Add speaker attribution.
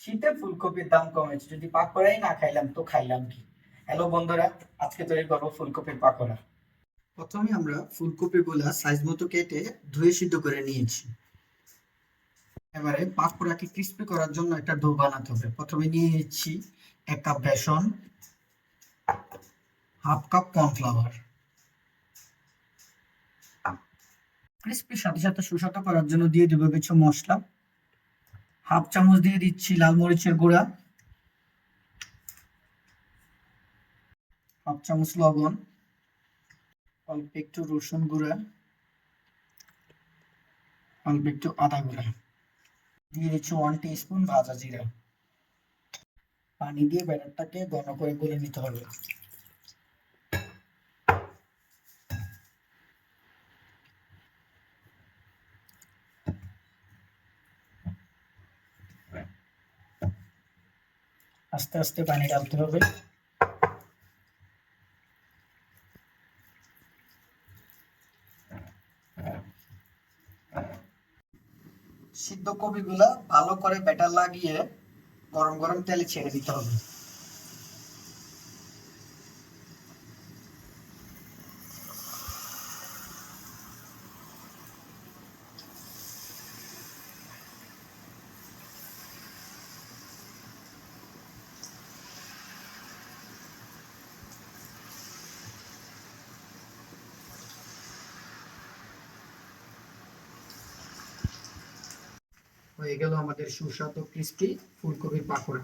Speaker 1: শীতে ফুলকপির দাম কমেছে, যদি পাকোড়াই না খাইলাম তো খাইলাম কি? হ্যালো বন্ধুরা, আজকে তৈরি করবো ফুলকপির পাকোড়া। প্রথমে আমরা ফুলকপিগুলা সাইজ মতো কেটে ধুয়ে সিদ্ধ করে নিয়েছি। এবারে পাকোড়াকে ক্রিস্পি করার জন্য একটা ডো বানাতে হবে। প্রথমে নিয়ে নিচ্ছি 1 কাপ বেসন, হাফ কাপ কর্নফ্লাওয়ার। ক্রিস্পির সাথে সাথে সুস্বাদু করার জন্য দিয়ে দেবো কিছু মশলা। হাফ চামচ দিয়ে দিচ্ছি লাল মরিচের গুঁড়া, হাফ চামচ লবণ, অল্প একটু রসুন গুঁড়া, অল্প একটু আদা গুঁড়া, দিয়ে দিচ্ছি 1 টিস্পুন ভাজা জিরা। পানি দিয়ে ব্যাটারটাকে ঘন করে গুলে নিতে হবে। আস্তে আস্তে পানি ঢালতে হবে। সিদ্ধ কপিগুলা ভালো করে ব্যাটার লাগিয়ে গরম গরম তেলে ছেড়ে দিতে হবে। হয়ে গেল আমাদের সুস্বাদু ক্রিস্পি ফুলকপির পাকোড়া।